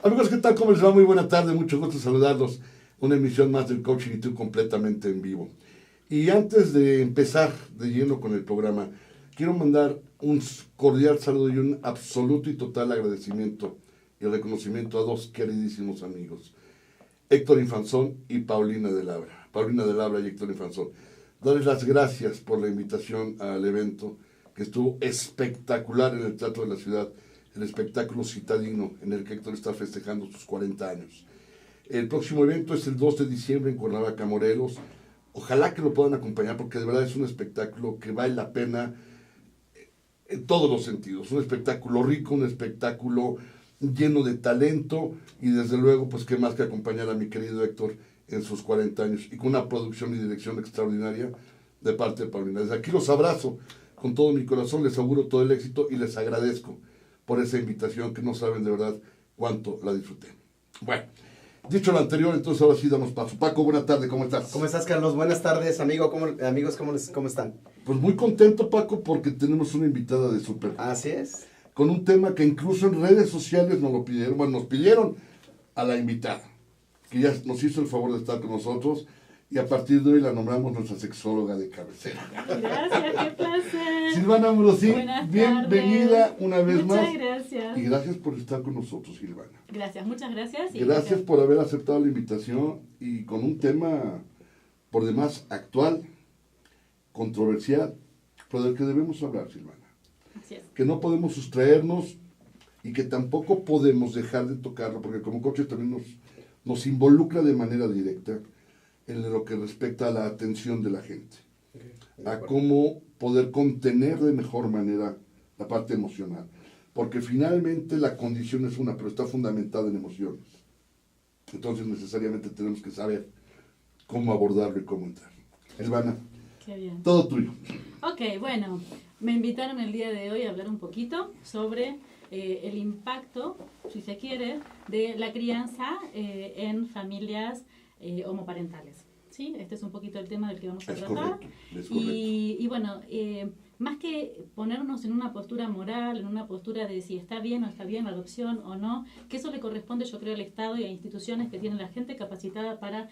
Amigos, ¿qué tal? ¿Cómo les va? Muy buena tarde, mucho gusto saludarlos. Una emisión más del Coaching y tú completamente en vivo. Y antes de empezar de lleno con el programa, quiero mandar un cordial saludo y un absoluto y total agradecimiento y reconocimiento a dos queridísimos amigos, Héctor Infanzón y Paulina de Labra. Paulina de Labra y Héctor Infanzón. Darles las gracias por la invitación al evento, que estuvo espectacular en el Teatro de la Ciudad, el espectáculo citadino en el que Héctor está festejando sus 40 años. El próximo evento es el 2 de diciembre en Cuernavaca, Morelos. Ojalá que lo puedan acompañar porque de verdad es un espectáculo que vale la pena en todos los sentidos. Un espectáculo rico, un espectáculo lleno de talento y desde luego pues qué más que acompañar a mi querido Héctor en sus 40 años y con una producción y dirección extraordinaria de parte de Paulina. Desde aquí los abrazo con todo mi corazón, les auguro todo el éxito y les agradezco por esa invitación que no saben de verdad cuánto la disfruté. Bueno, dicho lo anterior, entonces ahora sí damos paso. Paco, buena tarde, ¿cómo estás? ¿Cómo estás, Carlos? Buenas tardes, amigos, ¿cómo están? Pues muy contento, Paco, porque tenemos una invitada de súper. Así es. Con un tema que incluso en redes sociales nos lo pidieron, bueno, nos pidieron a la invitada, que ya nos hizo el favor de estar con nosotros, y a partir de hoy la nombramos nuestra sexóloga de cabecera. Gracias, qué placer. Silvana Amorosí, Buenas bienvenida tardes. una vez más. Muchas gracias. Y gracias por estar con nosotros, Silvana. Gracias, muchas gracias. Gracias por haber aceptado la invitación y con un tema por demás actual, controversial, pero del que debemos hablar, Silvana. Así es. Que no podemos sustraernos y que tampoco podemos dejar de tocarlo, porque como coach también nos involucra de manera directa en lo que respecta a la atención de la gente, a cómo poder contener de mejor manera la parte emocional, porque finalmente la condición es una, pero está fundamentada en emociones. Entonces necesariamente tenemos que saber cómo abordarlo y cómo entrar. Silvana, Qué bien. todo tuyo. Ok, bueno, me invitaron el día de hoy a hablar un poquito sobre el impacto, si se quiere, de la crianza en familias homoparentales. ¿Sí? Este es un poquito el tema del que vamos a tratar. Es correcto. Y bueno, más que ponernos en una postura moral, en una postura de si está bien o está bien la adopción o no, que eso le corresponde, yo creo, al Estado y a instituciones que tienen la gente capacitada para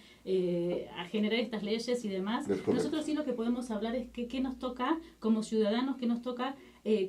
a generar estas leyes y demás. Nosotros sí lo que podemos hablar es que qué nos toca como ciudadanos, qué nos toca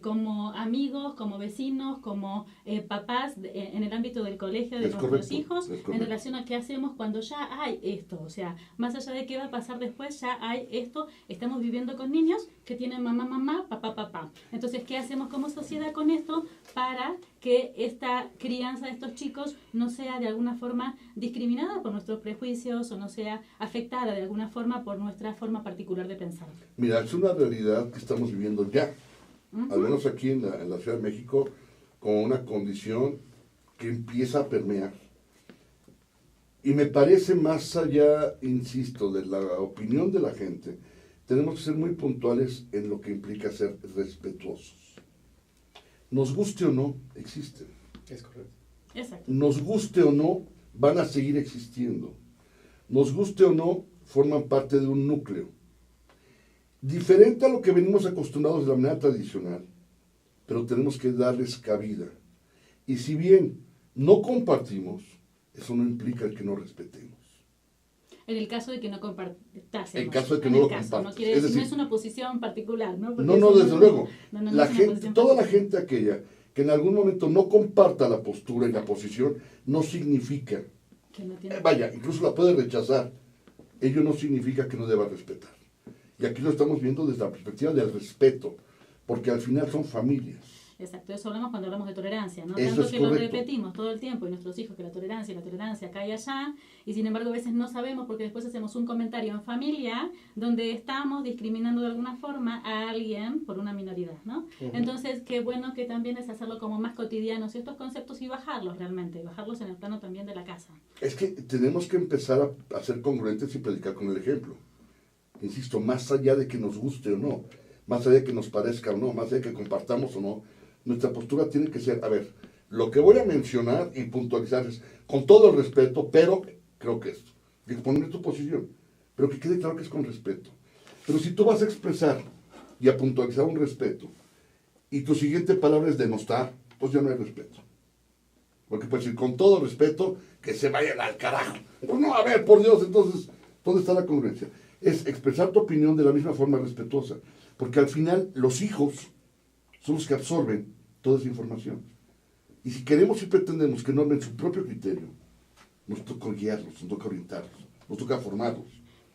como amigos, como vecinos, como papás en el ámbito del colegio de nuestros hijos, en relación a qué hacemos cuando ya hay esto. O sea, más allá de qué va a pasar después, ya hay esto. Estamos viviendo con niños que tienen mamá, papá, papá. Entonces, ¿qué hacemos como sociedad con esto para que esta crianza de estos chicos no sea de alguna forma discriminada por nuestros prejuicios o no sea afectada de alguna forma por nuestra forma particular de pensar? Mira, es una realidad que estamos viviendo ya. Al menos aquí en la Ciudad de México, como una condición que empieza a permear. Y me parece más allá, insisto, de la opinión de la gente, tenemos que ser muy puntuales en lo que implica ser respetuosos. Nos guste o no, existen. Es correcto. Exacto. Nos guste o no, van a seguir existiendo. Nos guste o no, forman parte de un núcleo. Diferente a lo que venimos acostumbrados de la manera tradicional, pero tenemos que darles cabida. Y si bien no compartimos, eso no implica el que no respetemos. En el caso de que no compartásemos. En caso de que no lo compartas. No quiere decir, no es una posición particular, ¿no? Porque No, desde luego. No La es una gente, posición toda la particular. gente aquella que en algún momento no comparta la postura y la posición, no significa, Que no tiene... vaya, incluso la puede rechazar, ello no significa que no deba respetar. Y aquí lo estamos viendo desde la perspectiva del respeto, porque al final son familias. Exacto, eso hablamos cuando hablamos de tolerancia, ¿no? Eso Tanto es que correcto. lo repetimos todo el tiempo y nuestros hijos que la tolerancia acá y allá, y sin embargo a veces no sabemos porque después hacemos un comentario en familia donde estamos discriminando de alguna forma a alguien por una minoridad, ¿no? Entonces, qué bueno que también es hacerlo como más cotidianos estos conceptos y bajarlos realmente, y bajarlos en el plano también de la casa. Es que tenemos que empezar a ser congruentes y predicar con el ejemplo. Insisto, más allá de que nos guste o no, más allá de que nos parezca o no, más allá de que compartamos o no, nuestra postura tiene que ser, a ver, lo que voy a mencionar y puntualizar es, con todo el respeto, pero creo que esto, exponer tu posición, pero que quede claro que es con respeto. Pero si tú vas a expresar y a puntualizar un respeto, y tu siguiente palabra es denostar, pues ya no hay respeto. Porque pues decir, con todo respeto, que se vayan al carajo. Pues no, a ver, por Dios, entonces, ¿dónde está la congruencia? Es expresar tu opinión de la misma forma respetuosa. Porque al final, los hijos son los que absorben toda esa información. Y si queremos y pretendemos que normen su propio criterio, nos toca guiarlos, nos toca orientarlos, nos toca formarlos.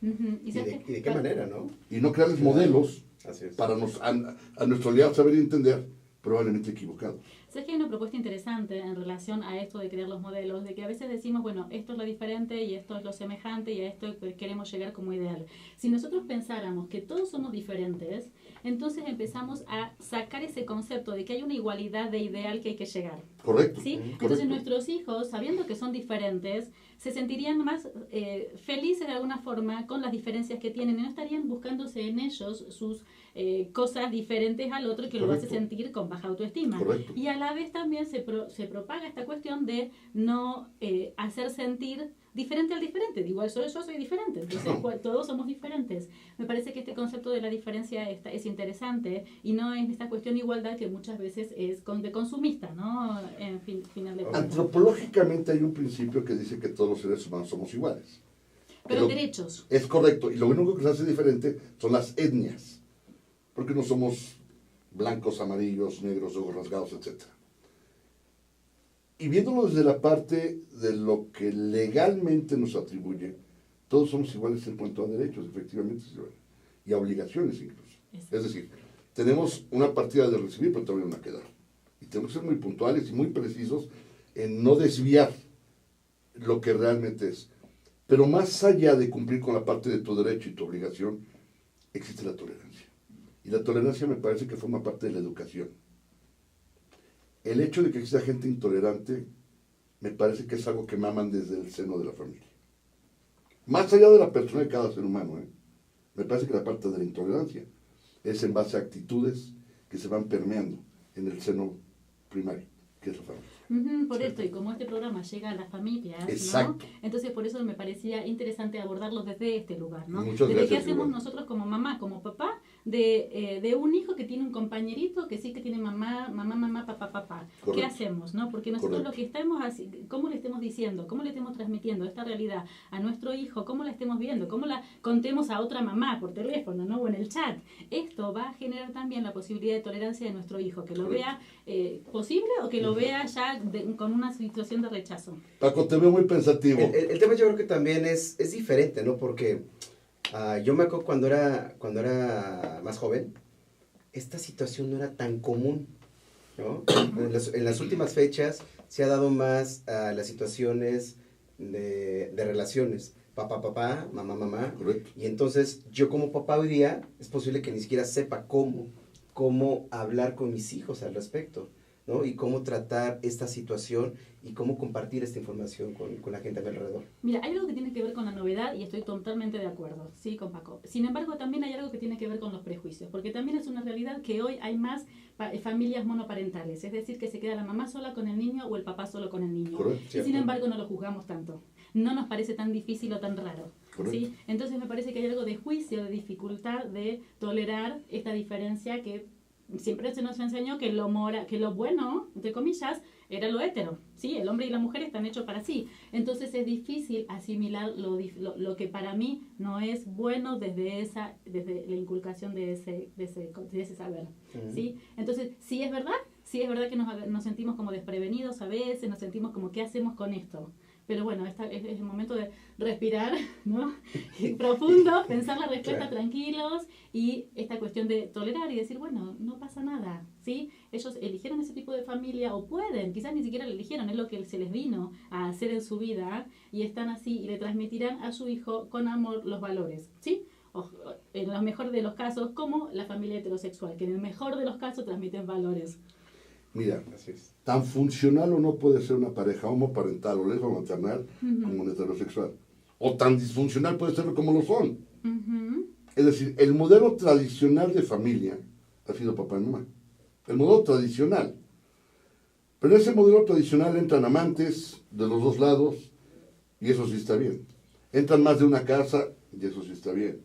¿Y ¿Y de qué manera, no? Y no crearles modelos Así es. para a nuestro aliado saber y entender, probablemente equivocados. ¿Sabes que hay una propuesta interesante en relación a esto de crear los modelos? De que a veces decimos, bueno, esto es lo diferente y esto es lo semejante y a esto queremos llegar como ideal. Si nosotros pensáramos que todos somos diferentes, entonces empezamos a sacar ese concepto de que hay una igualdad de ideal que hay que llegar. Correcto. ¿Sí? Correcto. Entonces nuestros hijos, sabiendo que son diferentes, se sentirían más felices de alguna forma con las diferencias que tienen y no estarían buscándose en ellos sus cosas diferentes al otro que lo hace sentir con baja autoestima. Correcto. Y a la vez también se propaga esta cuestión de no hacer sentir diferente al diferente. Igual yo soy diferente, entonces todos somos diferentes. Me parece que este concepto de la diferencia es interesante y no es esta cuestión de igualdad que muchas veces es de consumista, ¿no? En final de cuentas. Antropológicamente hay un principio que dice que todos los seres humanos somos iguales. Pero derechos. Es correcto. Y lo único que se hace diferente son las etnias. Porque no somos blancos, amarillos, negros, ojos rasgados, etc. Y viéndolo desde la parte de lo que legalmente nos atribuye, todos somos iguales en cuanto a derechos, efectivamente, y a obligaciones incluso. Es decir, tenemos una partida de recibir, pero también una que dar. Y tenemos que ser muy puntuales y muy precisos en no desviar lo que realmente es. Pero más allá de cumplir con la parte de tu derecho y tu obligación, existe la tolerancia. Y la tolerancia me parece que forma parte de la educación. El hecho de que exista gente intolerante me parece que es algo que maman desde el seno de la familia. Más allá de la persona de cada ser humano, me parece que la parte de la intolerancia es en base a actitudes que se van permeando en el seno primario, que es la familia. Por esto, y como este programa llega a las familias, Exacto. ¿no? Entonces por eso me parecía interesante abordarlo desde este lugar, ¿no? Muchas Desde gracias, qué hacemos Iván. nosotros como mamá, como papá, de un hijo que tiene un compañerito que sí que tiene mamá, papá. Correcto. ¿Qué hacemos, no? Porque nosotros Correcto. lo que estamos cómo le estemos diciendo, cómo le estemos transmitiendo esta realidad a nuestro hijo, cómo la estemos viendo, cómo la contemos a otra mamá por teléfono, ¿no? O en el chat. Esto va a generar también la posibilidad de tolerancia de nuestro hijo, que lo Correcto. vea posible o que lo vea ya con una situación de rechazo. Paco, te veo muy pensativo. El tema yo creo que también es diferente, ¿no? Porque yo me acuerdo cuando era más joven, esta situación no era tan común, ¿no? En las últimas fechas se ha dado más a las situaciones de relaciones. Papá, mamá. Correcto. Y entonces yo como papá hoy día es posible que ni siquiera sepa cómo hablar con mis hijos al respecto, ¿no? Y cómo tratar esta situación y cómo compartir esta información con la gente a mi alrededor. Mira, hay algo que tiene que ver con la novedad y estoy totalmente de acuerdo, sí, con Paco. Sin embargo, también hay algo que tiene que ver con los prejuicios, porque también es una realidad que hoy hay más familias monoparentales, es decir, que se queda la mamá sola con el niño o el papá solo con el niño. Correcto. Y sin embargo no lo juzgamos tanto. No nos parece tan difícil o tan raro. ¿Sí? Entonces me parece que hay algo de juicio, de dificultad de tolerar esta diferencia que siempre se nos enseñó que lo bueno, entre comillas, era lo hétero, ¿sí? El hombre y la mujer están hechos para sí. Entonces es difícil asimilar lo que para mí no es bueno desde la inculcación de ese saber, ¿sí? Entonces, sí es verdad que nos sentimos como desprevenidos a veces, nos sentimos como, ¿qué hacemos con esto? Pero bueno, es el momento de respirar, ¿no? Profundo, pensar la respuesta tranquilos y esta cuestión de tolerar y decir, bueno, no pasa nada, ¿sí? Ellos eligieron ese tipo de familia o pueden, quizás ni siquiera lo eligieron, es lo que se les vino a hacer en su vida y están así y le transmitirán a su hijo con amor los valores, ¿sí? En el mejor de los casos, como la familia heterosexual, que en el mejor de los casos transmiten valores. Mira, tan funcional o no puede ser una pareja homoparental o lesbo-maternal como una heterosexual. O tan disfuncional puede ser como lo son. Es decir, el modelo tradicional de familia ha sido papá y mamá. El modelo tradicional. Pero en ese modelo tradicional entran amantes de los dos lados y eso sí está bien. Entran más de una casa y eso sí está bien.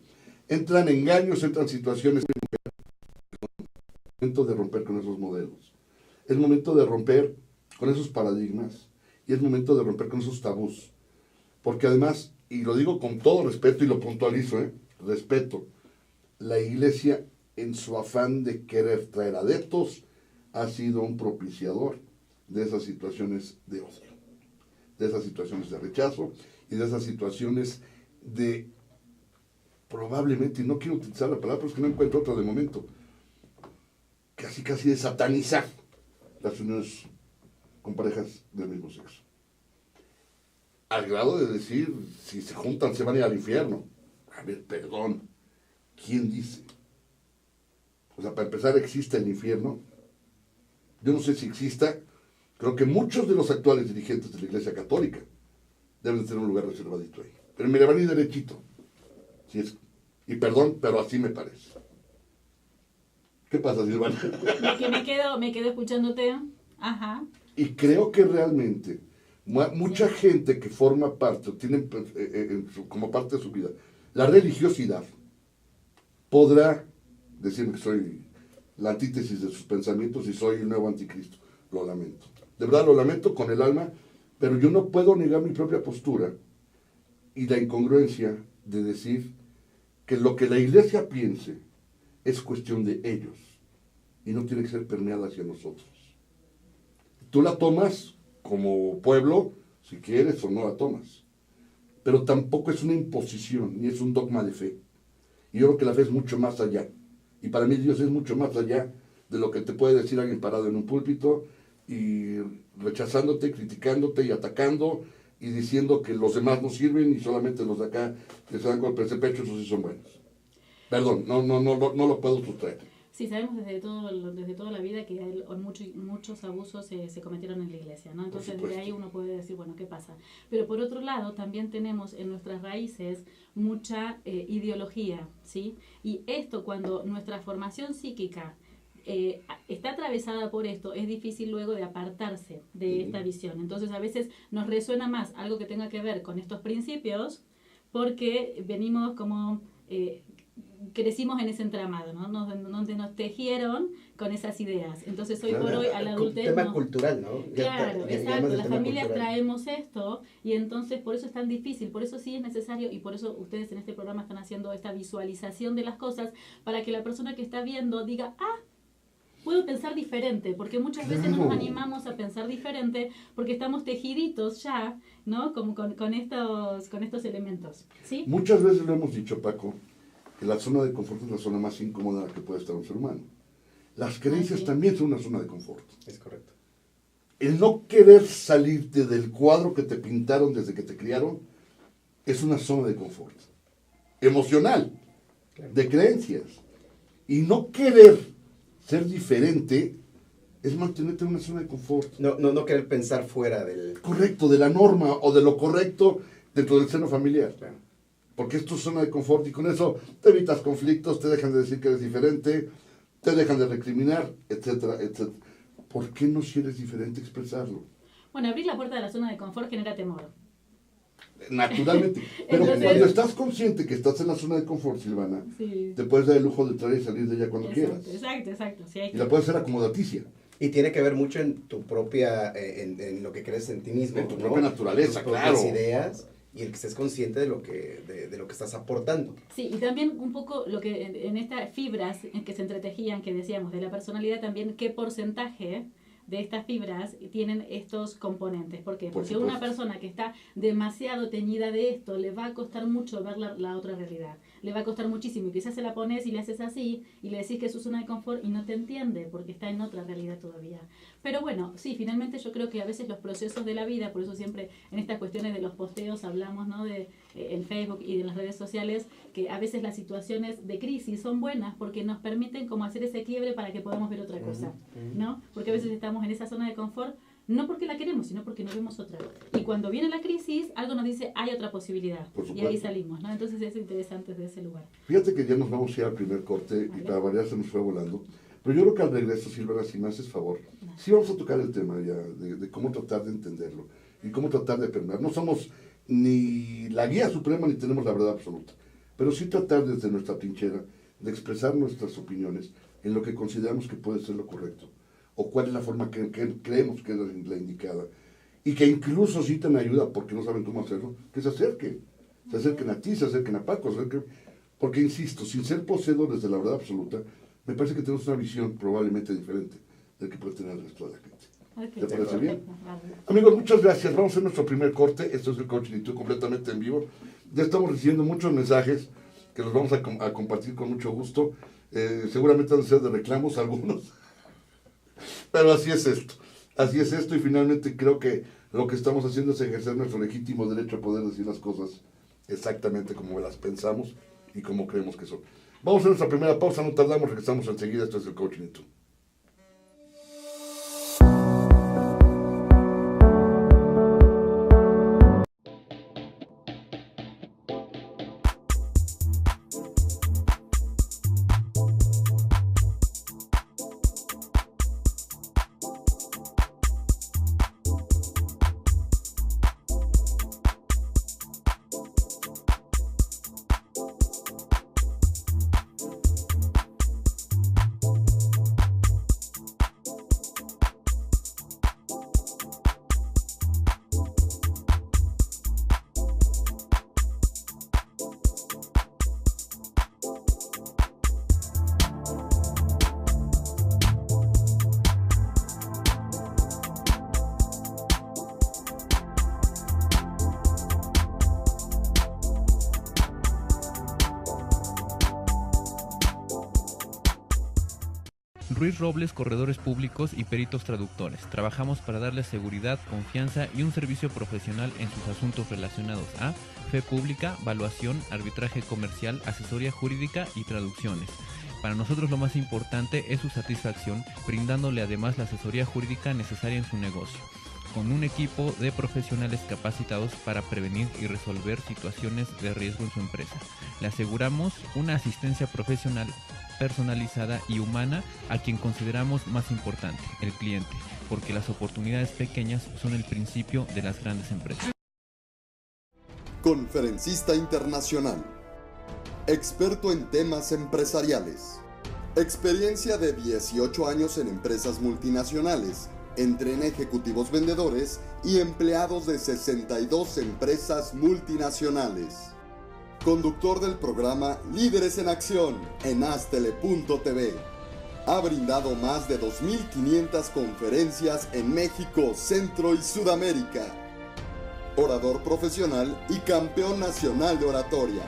Entran engaños, entran situaciones. Es momento de romper con esos modelos. Es momento de romper con esos paradigmas y es momento de romper con esos tabús. Porque además, y lo digo con todo respeto y lo puntualizo, respeto, la iglesia en su afán de querer traer adeptos ha sido un propiciador de esas situaciones de odio, de esas situaciones de rechazo y de esas situaciones de probablemente, y no quiero utilizar la palabra, pero es que no encuentro otra de momento, casi de satanizar las uniones con parejas del mismo sexo. Al grado de decir, si se juntan se van a ir al infierno. A ver, perdón, ¿quién dice? O sea, para empezar, ¿existe el infierno? Yo no sé si exista. Creo que muchos de los actuales dirigentes de la Iglesia Católica deben de tener un lugar reservadito ahí. Pero me le van a ir derechito. Si es, y perdón, pero así me parece. ¿Qué pasa, Silvana? Que me quedo escuchándote. Ajá. Y creo que realmente mucha gente que forma parte, o tiene como parte de su vida, la religiosidad, podrá decirme que soy la antítesis de sus pensamientos y soy el nuevo anticristo. Lo lamento. De verdad lo lamento con el alma, pero yo no puedo negar mi propia postura y la incongruencia de decir que lo que la iglesia piense es cuestión de ellos y no tiene que ser permeada hacia nosotros. Tú la tomas como pueblo, si quieres o no la tomas, pero tampoco es una imposición ni es un dogma de fe. Y yo creo que la fe es mucho más allá. Y para mí Dios es mucho más allá de lo que te puede decir alguien parado en un púlpito y rechazándote, criticándote y atacando y diciendo que los demás no sirven y solamente los de acá que se dan golpes de pecho, esos sí son buenos. Perdón, no lo puedo sustraer. Sí, sabemos desde toda la vida que hay muchos abusos se cometieron en la iglesia, ¿no? Entonces de ahí uno puede decir, bueno, ¿qué pasa? Pero por otro lado, también tenemos en nuestras raíces mucha ideología, ¿sí? Y esto, cuando nuestra formación psíquica está atravesada por esto, es difícil luego de apartarse de esta visión. Entonces a veces nos resuena más algo que tenga que ver con estos principios porque venimos como... crecimos en ese entramado, ¿no? Donde nos tejieron con esas ideas. Entonces, hoy por hoy, al adultez... Un tema cultural, ¿no? Claro, exacto. Las familias traemos esto y entonces por eso es tan difícil, por eso sí es necesario y por eso ustedes en este programa están haciendo esta visualización de las cosas para que la persona que está viendo diga, puedo pensar diferente, porque muchas veces no nos animamos a pensar diferente porque estamos tejiditos ya, ¿no? Como con estos elementos, ¿sí? Muchas veces lo hemos dicho, Paco, que la zona de confort es la zona más incómoda en la que puede estar un ser humano. Las creencias también son una zona de confort. Es correcto. El no querer salirte del cuadro que te pintaron desde que te criaron es una zona de confort. Emocional, de creencias. Y no querer ser diferente es mantenerte en una zona de confort. No querer pensar fuera del... Correcto, de la norma o de lo correcto dentro del seno familiar. Claro. Porque es tu zona de confort y con eso te evitas conflictos, te dejan de decir que eres diferente, te dejan de recriminar, etcétera, etcétera. ¿Por qué no, si eres diferente, expresarlo? Bueno, abrir la puerta de la zona de confort genera temor. Naturalmente. Pero Entonces, cuando estás consciente que estás en la zona de confort, Silvana, sí, te puedes dar el lujo de entrar y salir de ella cuando quieras. Exacto. Sí, Y la puedes hacer acomodaticia. Y tiene que ver mucho en tu propia, en lo que crees en ti mismo. En tu propia naturaleza, tus propias claro. ideas y el que estés consciente de lo que estás aportando. Sí, y también un poco lo que en estas fibras en que se entretejían, que decíamos, de la personalidad también, qué porcentaje de estas fibras tienen estos componentes. ¿Por qué? Porque una persona que está demasiado teñida de esto, le va a costar mucho ver la otra realidad. Le va a costar muchísimo. Y quizás se la pones y le haces así, y le decís que es su zona de confort y no te entiende, porque está en otra realidad todavía. Pero bueno, sí, finalmente yo creo que a veces los procesos de la vida, por eso siempre en estas cuestiones de los posteos hablamos, ¿no? En Facebook y en las redes sociales, que a veces las situaciones de crisis son buenas porque nos permiten como hacer ese quiebre para que podamos ver otra cosa, ¿no? Porque a veces estamos en esa zona de confort, no porque la queremos, sino porque no vemos otra. Y cuando viene la crisis, algo nos dice, hay otra posibilidad. Y ahí salimos, ¿no? Entonces es interesante desde ese lugar. Fíjate que ya nos vamos a ir al primer corte y para variar se nos fue volando. Pero yo creo que al regreso, Silvana, si me haces favor, sí vamos a tocar el tema ya de cómo tratar de entenderlo y cómo tratar de permear. No somos ni la guía suprema ni tenemos la verdad absoluta, pero sí tratar desde nuestra trinchera de expresar nuestras opiniones en lo que consideramos que puede ser lo correcto o cuál es la forma que creemos que es la indicada y que incluso necesitan ayuda porque no saben cómo hacerlo, que se acerquen a ti, se acerquen a Paco, porque insisto, sin ser poseedores de la verdad absoluta, me parece que tenemos una visión probablemente diferente del que puede tener el resto de la gente. Okay. ¿Te parece bien? Amigos, muchas gracias. Vamos a hacer nuestro primer corte. Esto es el Coaching y Tú completamente en vivo. Ya estamos recibiendo muchos mensajes que los vamos a compartir con mucho gusto. Seguramente van a ser de reclamos algunos. Pero así es esto. Así es esto y finalmente creo que lo que estamos haciendo es ejercer nuestro legítimo derecho a poder decir las cosas exactamente como las pensamos y como creemos que son. Vamos a hacer nuestra primera pausa, no tardamos, regresamos enseguida. Esto es el Coaching y Tú. Ruiz Robles, corredores públicos y peritos traductores. Trabajamos para darles seguridad, confianza y un servicio profesional en sus asuntos relacionados a fe pública, valuación, arbitraje comercial, asesoría jurídica y traducciones. Para nosotros lo más importante es su satisfacción, brindándole además la asesoría jurídica necesaria en su negocio, con un equipo de profesionales capacitados para prevenir y resolver situaciones de riesgo en su empresa. Le aseguramos una asistencia profesional personalizada y humana a quien consideramos más importante, el cliente, porque las oportunidades pequeñas son el principio de las grandes empresas. Conferencista internacional, experto en temas empresariales, experiencia de 18 años en empresas multinacionales, entrena ejecutivos vendedores y empleados de 62 empresas multinacionales. Conductor del programa Líderes en Acción en Astele.tv. Ha brindado más de 2.500 conferencias en México, Centro y Sudamérica. Orador profesional y campeón nacional de oratoria.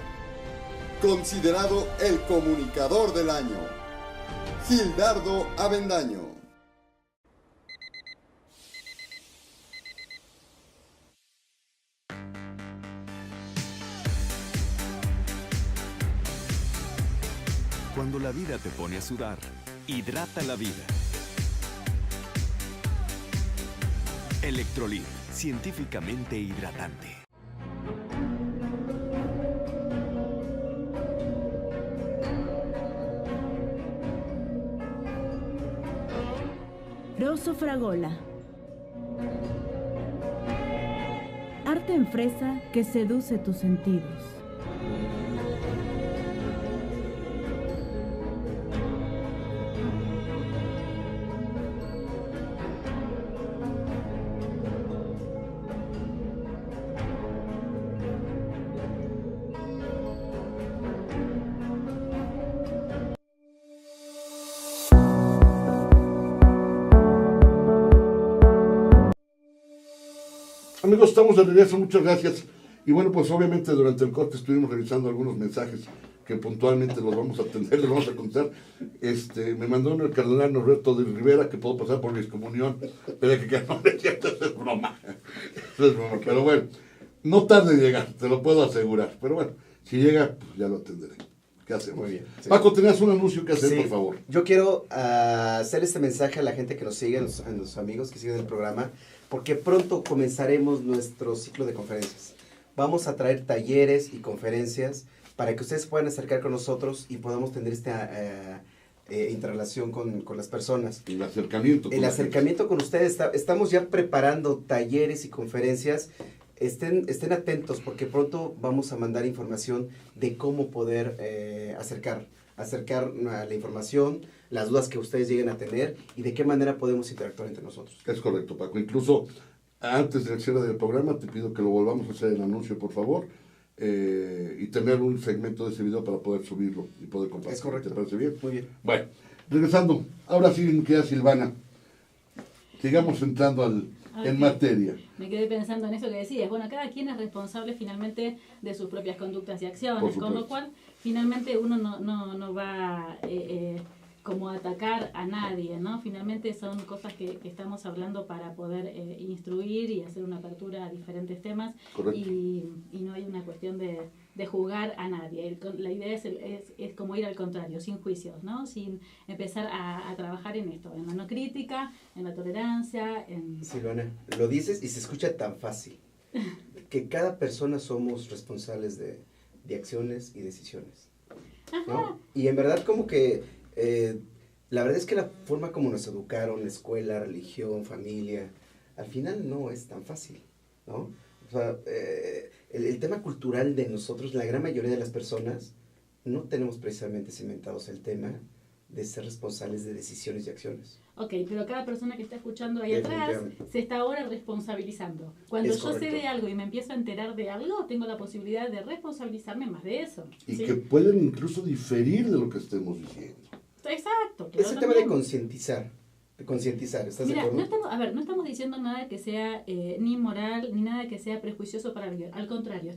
Considerado el comunicador del año. Gildardo Avendaño. Cuando la vida te pone a sudar, hidrata la vida. Electrolit, científicamente hidratante. Rosso Fragola. Arte en fresa que seduce tus sentidos. Amigos, estamos de regreso, muchas gracias. Y bueno, pues obviamente durante el corte estuvimos revisando algunos mensajes que puntualmente los vamos a atender, los vamos a contar. Me mandó el cardenal Norberto de Rivera que puedo pasar por mi excomunión, pero que no es cierto, eso es broma. Eso es broma, pero bueno, no tarde en llegar, te lo puedo asegurar. Pero bueno, si llega, pues ya lo atenderé. ¿Qué hacemos? Muy bien. Sí. Paco, tenías un anuncio que hacer, Sí. por favor. Yo quiero hacer este mensaje a la gente que nos sigue, a los amigos que siguen el programa, porque pronto comenzaremos nuestro ciclo de conferencias. Vamos a traer talleres y conferencias para que ustedes puedan acercar con nosotros y podamos tener esta interrelación con las personas. El acercamiento. El acercamiento con ustedes. Estamos ya preparando talleres y conferencias. Estén atentos porque pronto vamos a mandar información de cómo poder acercar la información, las dudas que ustedes lleguen a tener y de qué manera podemos interactuar entre nosotros. Es correcto, Paco. Incluso Antes del cierre del programa, te pido que lo volvamos a hacer el anuncio, por favor, y tener un segmento de ese video para poder subirlo y poder compartirlo. Es correcto. ¿Te parece bien? Muy bien. Bueno, regresando, ahora sí me queda Silvana. Sigamos entrando en materia. Me quedé pensando en eso que decías. Bueno, cada quien es responsable finalmente de sus propias conductas y Por acciones, supuesto. con lo cual finalmente uno no va como a atacar a nadie, ¿no? Finalmente son cosas que estamos hablando para poder instruir y hacer una apertura a diferentes temas. Correcto. Y no hay una cuestión de juzgar a nadie. La idea es como ir al contrario, sin juicios, ¿no? Sin empezar a trabajar en esto, en la no crítica, en la tolerancia, en... Silvana, lo dices y se escucha tan fácil. Que cada persona somos responsables de acciones y decisiones, ¿no? Y en verdad como que la verdad es que la forma como nos educaron, escuela, religión, familia, al final no es tan fácil, ¿no? O sea, el tema cultural de nosotros, la gran mayoría de las personas, no tenemos precisamente cimentados el tema de ser responsables de decisiones y acciones. Ok, pero cada persona que está escuchando ahí atrás se está ahora responsabilizando. Cuando Es yo sé correcto. de algo y me empiezo a enterar de algo, tengo la posibilidad de responsabilizarme más de eso. Y ¿sí? que pueden incluso diferir de lo que estemos diciendo. Exacto. Es claro, el tema de también. concientizar, ¿estás de Mira, acuerdo? no estamos diciendo nada que sea ni moral, ni nada que sea prejuicioso para alguien. Al contrario,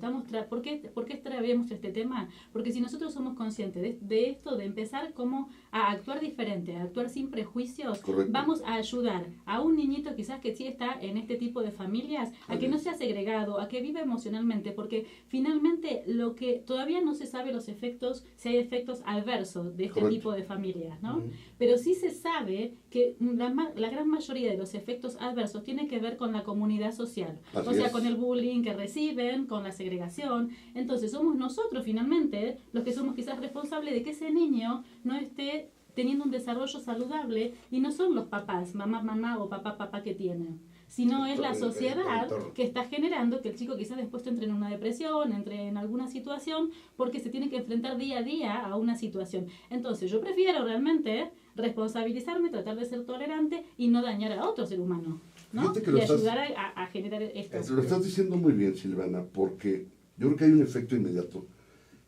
¿por qué traemos este tema? Porque si nosotros somos conscientes de esto, de empezar como a actuar diferente, a actuar sin prejuicios, Correcto. vamos a ayudar a un niñito quizás que sí está en este tipo de familias, a que no sea segregado, a que viva emocionalmente, porque finalmente lo que todavía no se sabe los efectos, si hay efectos adversos de este Correcto. tipo de familias, ¿no? Ujú. Pero sí se sabe que la gran mayoría de los efectos adversos tienen que ver con la comunidad social. Así O sea, es. con el bullying que reciben, con la segregación. Entonces somos nosotros finalmente los que somos quizás responsables de que ese niño no esté teniendo un desarrollo saludable y no son los papás, mamá o papá que tienen, sino es la El sociedad entorno. que está generando que el chico quizás después entre en una depresión, entre en alguna situación, porque se tiene que enfrentar día a día a una situación. Entonces yo prefiero realmente responsabilizarme, tratar de ser tolerante y no dañar a otro ser humano, ¿no? Fíjate que lo Y estás- ayudar a generar esto. Lo estás diciendo muy bien, Silvana, porque yo creo que hay un efecto inmediato,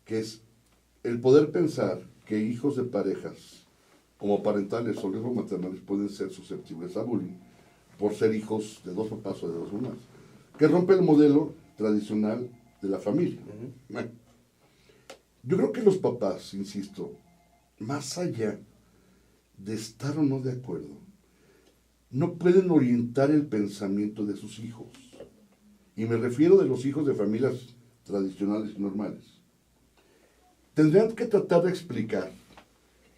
que es el poder pensar que hijos de parejas como parentales o riesgos maternales pueden ser susceptibles a bullying por ser hijos de dos papás o de dos mamás, que rompe el modelo tradicional de la familia. Ujú. Bueno, yo creo que los papás, insisto, más allá de estar o no de acuerdo, no pueden orientar el pensamiento de sus hijos. Y me refiero de los hijos de familias tradicionales y normales. Tendrían que tratar de explicar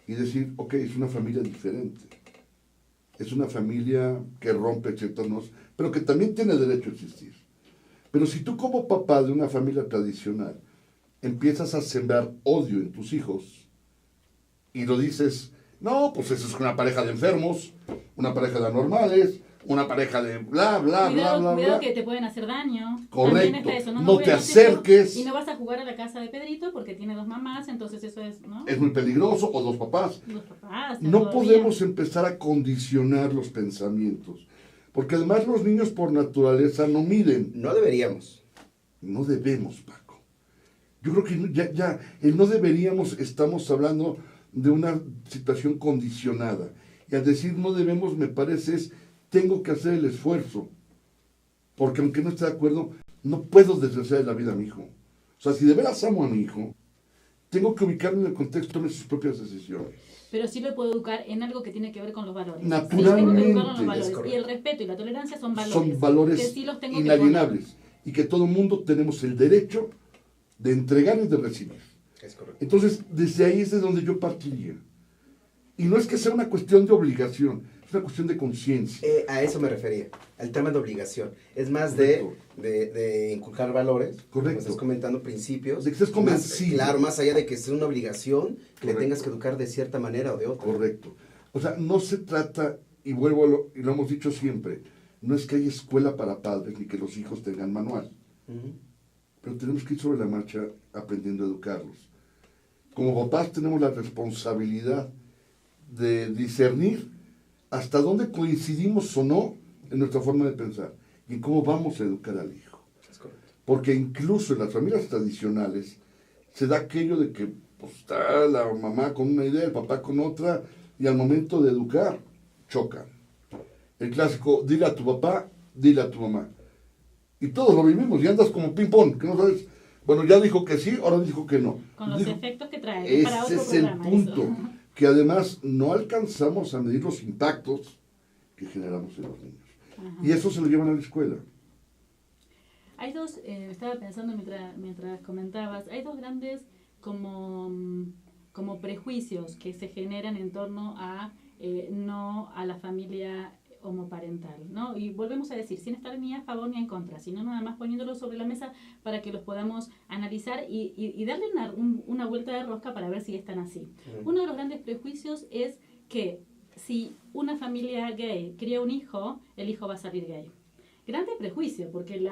y decir, ok, es una familia diferente. Es una familia que rompe ciertas normas, pero que también tiene derecho a existir. Pero si tú como papá de una familia tradicional empiezas a sembrar odio en tus hijos y lo dices, no, pues eso es una pareja de enfermos, una pareja de anormales, una pareja de bla, bla, bla, bla, Cuidado bla. que te pueden hacer daño. Correcto. También está eso, No te voy a- acerques. Y no vas a jugar a la casa de Pedrito porque tiene dos mamás, entonces eso es, ¿no? Es muy peligroso, o dos papás. Los papás. No todavía. podemos empezar a condicionar los pensamientos, porque además los niños por naturaleza no miden. No deberíamos. No debemos, Paco. Yo creo que el no deberíamos, estamos hablando de una situación condicionada. Y al decir no debemos, me parece es, tengo que hacer el esfuerzo. Porque aunque no esté de acuerdo, no puedo desgraciarle la vida a mi hijo. O sea, si de veras amo a mi hijo, tengo que ubicarme en el contexto de sus propias decisiones. Pero sí lo puedo educar en algo que tiene que ver con los valores. Naturalmente. Sí, tengo que educarlo en los Es valores. correcto. Y el respeto y la tolerancia son valores. Son valores que sí los tengo que inalienables y que todo mundo tenemos el derecho de entregar y de recibir. Es correcto. Entonces, desde ahí es de donde yo partiría. Y no es que sea una cuestión de obligación, es una cuestión de conciencia. A eso me refería, al tema de obligación. Es más Correcto. de inculcar valores, como Correcto. estás comentando, principios. De que estés Más, convencido. claro, más allá de que sea una obligación, que le Correcto. tengas que educar de cierta manera o de otra. Correcto. O sea, no se trata, y y lo hemos dicho siempre, no es que haya escuela para padres ni que los hijos tengan manual, Ujú. pero tenemos que ir sobre la marcha aprendiendo a educarlos. Como papás tenemos la responsabilidad de discernir hasta dónde coincidimos o no en nuestra forma de pensar. y en cómo vamos a educar al hijo. Es correcto. Porque incluso en las familias tradicionales se da aquello de que pues, está la mamá con una idea, el papá con otra, y al momento de educar, chocan. El clásico, dile a tu papá, dile a tu mamá. Y todos lo vivimos, y andas como ping-pong, que no sabes, bueno, ya dijo que sí, ahora dijo que no. Con los Dijo, efectos que trae. Para ese otro es el programa, punto, eso. que además no alcanzamos a medir los impactos que generamos en los niños. Ajá. Y eso se lo llevan a la escuela. Hay dos, estaba pensando mientras comentabas, hay dos grandes como prejuicios que se generan en torno a no a la familia homoparental, ¿no? Y volvemos a decir, sin estar ni a favor ni en contra, sino nada más poniéndolos sobre la mesa para que los podamos analizar y darle una vuelta de rosca para ver si están así. Uno de los grandes prejuicios es que si una familia gay cría un hijo, el hijo va a salir gay. Grande prejuicio, porque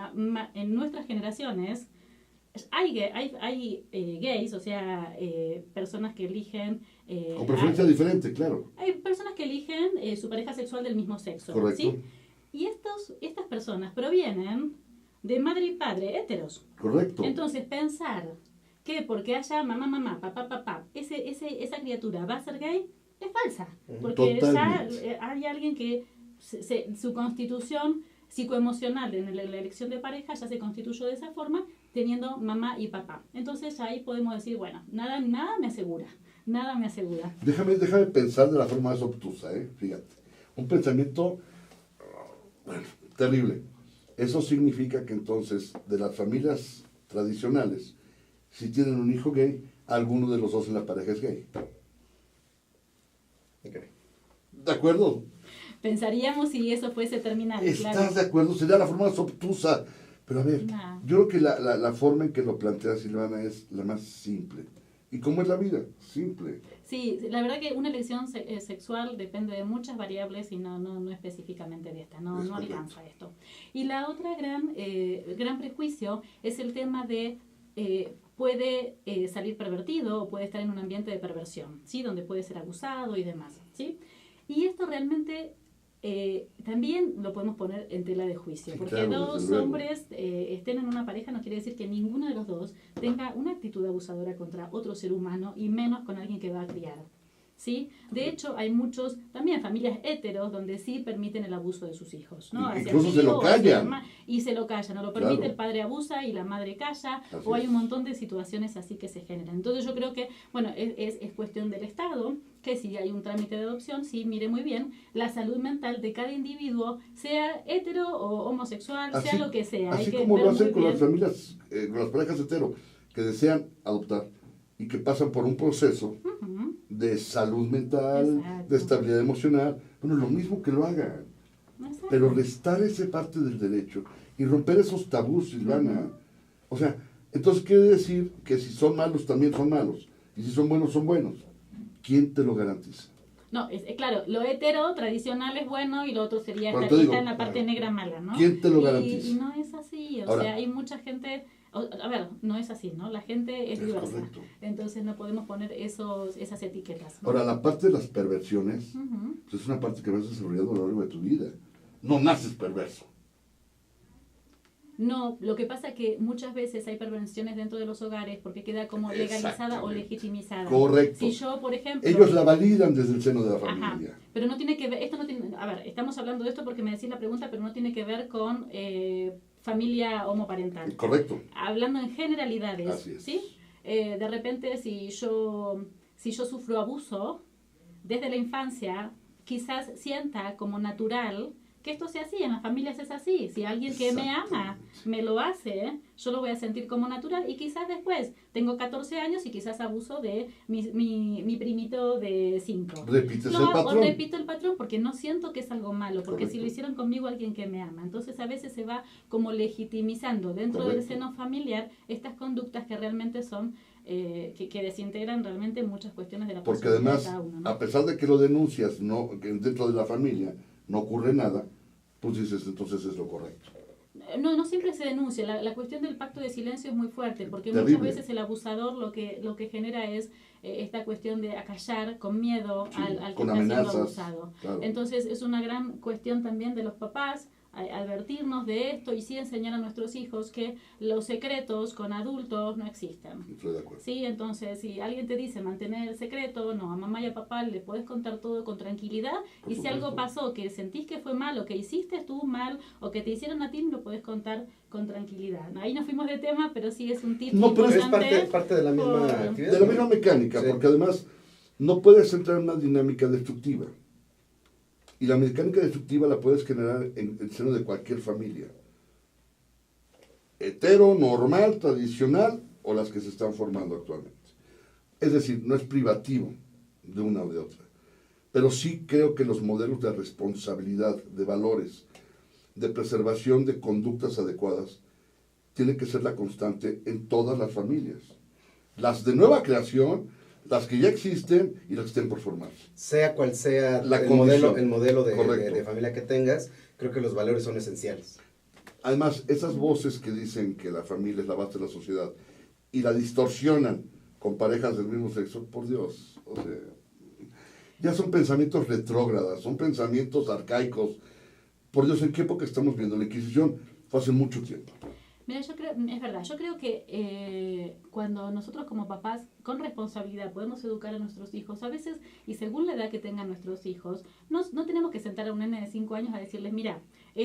en nuestras generaciones hay gays, o sea, personas que eligen... Con preferencia diferente, claro. Hay personas que eligen su pareja sexual del mismo sexo. Correcto. ¿Sí? Y estas personas provienen de madre y padre héteros. Correcto. Entonces, pensar que porque haya mamá, papá, esa criatura va a ser gay, es falsa. Porque Totalmente. ya hay alguien que su constitución psicoemocional en la elección de pareja ya se constituyó de esa forma, teniendo mamá y papá. Entonces ahí podemos decir, bueno, nada me asegura. Nada me asegura. Déjame pensar de la forma más obtusa, fíjate. Un pensamiento, bueno, terrible. Eso significa que entonces, de las familias tradicionales, si tienen un hijo gay, alguno de los dos en la pareja es gay. Okay. ¿De acuerdo? Pensaríamos si eso fuese terminal. ¿Estás claro. de acuerdo? Sería la forma más obtusa. Pero a ver, No. yo creo que la forma en que lo plantea Silvana es la más simple. ¿Y cómo es la vida? Simple. Sí, la verdad que una elección sexual depende de muchas variables y no específicamente de esta, no alcanza esto. Y la otra gran prejuicio es el tema de puede salir pervertido o puede estar en un ambiente de perversión, ¿sí? Donde puede ser abusado y demás, ¿sí? Y esto realmente también lo podemos poner en tela de juicio, Sí, porque claro, dos desde luego. hombres estén en una pareja no quiere decir que ninguno de los dos tenga una actitud abusadora contra otro ser humano y menos con alguien que va a criar, ¿sí? De hecho, hay muchos, también familias heteros, donde sí permiten el abuso de sus hijos, ¿no? Hacia Incluso el se hijo lo o hacia la callan. mamá, y se lo callan, no lo permite, Claro. el padre abusa y la madre calla, Así o hay es. un montón de situaciones así que se generan. Entonces yo creo que, bueno, es cuestión del Estado, que si hay un trámite de adopción, sí, mire muy bien la salud mental de cada individuo, sea hetero o homosexual, sea lo que sea. Hay Así que como ver lo muy hacen con bien. las familias, con las parejas hetero, que desean adoptar y que pasan por un proceso Ujú. de salud mental, Exacto. de estabilidad emocional. Bueno, lo mismo que lo hagan. Exacto. Pero restar esa parte del derecho y romper esos tabús, Silvana. O sea, entonces quiere decir que si son malos, también son malos. Y si son buenos, son buenos. ¿Quién te lo garantiza? No, claro, lo hetero tradicional es bueno y lo otro sería Bueno, estar te digo, en la parte claro. negra mala, ¿no? ¿Quién te lo Y- garantiza? Y no es así, o Ahora- sea, hay mucha gente, a ver, no es así, ¿no? La gente es Es diversa, correcto. entonces no podemos poner esas etiquetas, ¿no? Ahora, la parte de las perversiones, Ujú. pues es una parte que vas desarrollando a lo largo de tu vida. No naces perverso. No, lo que pasa es que muchas veces hay perversiones dentro de los hogares porque queda como legalizada o Exactamente. legitimizada. Correcto. Si yo, por ejemplo... Ellos la validan desde el seno de la Ajá, familia. pero no tiene que ver, esto no tiene, a ver, estamos hablando de esto porque me decís la pregunta, pero no tiene que ver con familia homoparental. Correcto. Hablando en generalidades, Así es. ¿sí? De repente si yo sufro abuso desde la infancia, quizás sienta como natural que esto sea así, en las familias es así. Si alguien que me ama me lo hace, yo lo voy a sentir como natural y quizás después tengo 14 años y quizás abuso de mi primito de 5. Repites el No, patrón. o repito el patrón porque no siento que es algo malo, porque si Correcto. lo hicieron conmigo alguien que me ama. Entonces a veces se va como legitimizando dentro del Correcto. seno familiar estas conductas que realmente son, que desintegran realmente muchas cuestiones de la Porque personalidad además, de cada uno, ¿no? a pesar de que lo denuncias, que dentro de la familia no ocurre nada, pues dices, entonces es lo correcto. No siempre se denuncia. La cuestión del pacto de silencio es muy fuerte, porque Terrible. muchas veces el abusador lo que genera es esta cuestión de acallar con miedo Sí, al que con está siendo amenazas, abusado. claro. Entonces es una gran cuestión también de los papás advertirnos de esto y sí enseñar a nuestros hijos que los secretos con adultos no existen. Estoy de acuerdo. Sí, entonces si alguien te dice mantener el secreto, no, a mamá y a papá le puedes contar todo con tranquilidad, Por y si algo supuesto. pasó que sentís que fue mal o que hiciste tú mal o que te hicieron a ti, lo puedes contar con tranquilidad. Ahí nos fuimos de tema, pero sí es un tip No, pero es importante. parte de la misma por- actividad. De la misma mecánica, Sí. porque además no puedes entrar en una dinámica destructiva. Y la mecánica destructiva la puedes generar en el seno de cualquier familia. Hetero, normal, tradicional o las que se están formando actualmente. Es decir, no es privativo de una o de otra. Pero sí creo que los modelos de responsabilidad, de valores, de preservación de conductas adecuadas, tienen que ser la constante en todas las familias. Las de nueva creación, las que ya existen y las que estén por formarse. Sea cual sea La el condición. modelo Correcto. de familia que tengas, creo que los valores son esenciales. Además, esas voces que dicen que la familia es la base de la sociedad y la distorsionan con parejas del mismo sexo, por Dios, o sea, ya son pensamientos retrógradas, son pensamientos arcaicos. Por Dios, ¿en qué época estamos viendo? La Inquisición fue hace mucho tiempo. Mira, yo creo, es verdad, yo creo que cuando nosotros como papás con responsabilidad podemos educar a nuestros hijos, a veces, y según la edad que tengan nuestros hijos, no tenemos que sentar a un nene de 5 años a decirles, mira,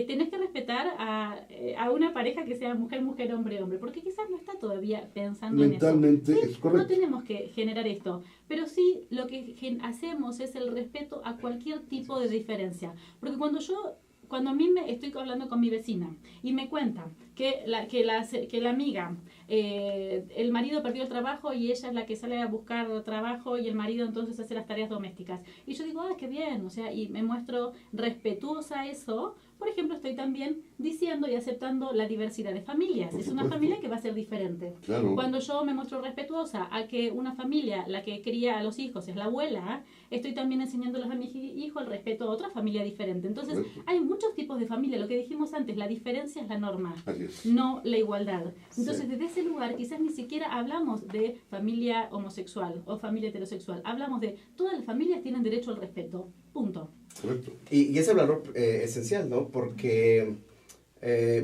tenés que respetar a una pareja que sea mujer, mujer, hombre, hombre, porque quizás no está todavía pensando Mentalmente en eso. es correcto. No tenemos que generar esto, pero sí lo que hacemos es el respeto a cualquier tipo de diferencia, porque cuando a mí me estoy hablando con mi vecina y me cuenta que la amiga, el marido perdió el trabajo y ella es la que sale a buscar trabajo y el marido entonces hace las tareas domésticas. Y yo digo, qué bien, o sea, y me muestro respetuosa a eso. Por ejemplo, estoy también diciendo y aceptando la diversidad de familias. Por Es una supuesto. familia que va a ser diferente. Claro. Cuando yo me muestro respetuosa a que una familia, la que cría a los hijos es la abuela, estoy también enseñándoles a mi hijo el respeto a otra familia diferente. Entonces, Correcto. hay muchos tipos de familia. Lo que dijimos antes, la diferencia es la norma, Así es. no la igualdad. Entonces, Sí. desde ese lugar, quizás ni siquiera hablamos de familia homosexual o familia heterosexual. Hablamos de todas las familias tienen derecho al respeto. Punto. Correcto. Y ese valor esencial, ¿no? Porque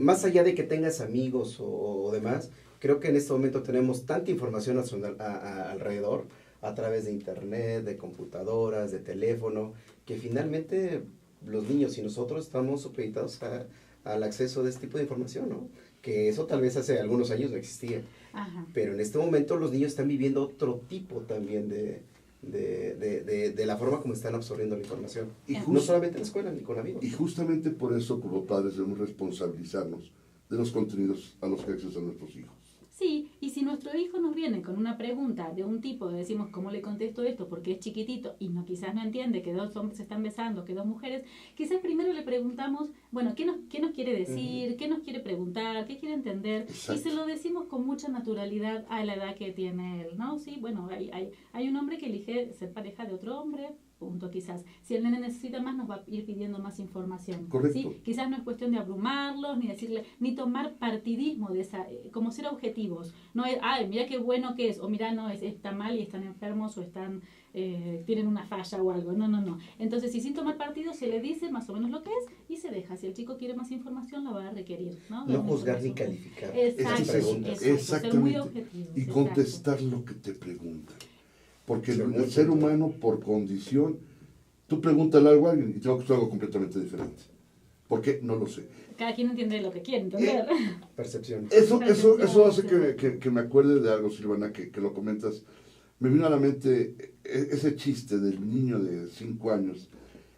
más allá de que tengas amigos o demás, creo que en este momento tenemos tanta información alrededor, a través de internet, de computadoras, de teléfono, que finalmente los niños y nosotros estamos supeditados al acceso de este tipo de información, ¿no? Que eso tal vez hace algunos años no existía. Ajá. Pero en este momento los niños están viviendo otro tipo también de la forma como están absorbiendo la información. Y No just- solamente en la escuela, ni con amigos. Y justamente por eso, como padres, debemos responsabilizarnos de los contenidos a los que accesan nuestros hijos. Sí, y si nuestro hijo nos viene con una pregunta de un tipo, de decimos, ¿cómo le contesto esto? Porque es chiquitito y quizás no entiende que dos hombres se están besando, que dos mujeres, quizás primero le preguntamos, bueno, ¿qué nos quiere decir? ¿Qué nos quiere preguntar? ¿Qué quiere entender? Exacto. Y se lo decimos con mucha naturalidad a la edad que tiene él, ¿no? Sí, bueno, hay un hombre que elige ser pareja de otro hombre, punto, quizás. Si el nene necesita más, nos va a ir pidiendo más información. Correcto. ¿Sí? Quizás no es cuestión de abrumarlos, ni decirle, ni tomar partidismo de esa, como ser objetivos. No es, ay, mira qué bueno que es, o mira, no, está mal y están enfermos o están, tienen una falla o algo. No. Entonces, si sin tomar partido se le dice más o menos lo que es y se deja. Si el chico quiere más información, la va a requerir. No, No juzgar ni calificar. Exacto, Esas preguntas. ser muy Exactamente. objetivos. Y exacto. contestar lo que te preguntan. Porque Ser el muy ser puntual. humano, por condición, tú pregúntale algo a alguien y te va a costar algo completamente diferente. ¿Por qué? No lo sé. Cada quien entiende lo que quiere entender. Percepción. Eso hace Percepción, que me acuerde de algo, Silvana, que lo comentas. Me vino a la mente ese chiste del niño de 5 años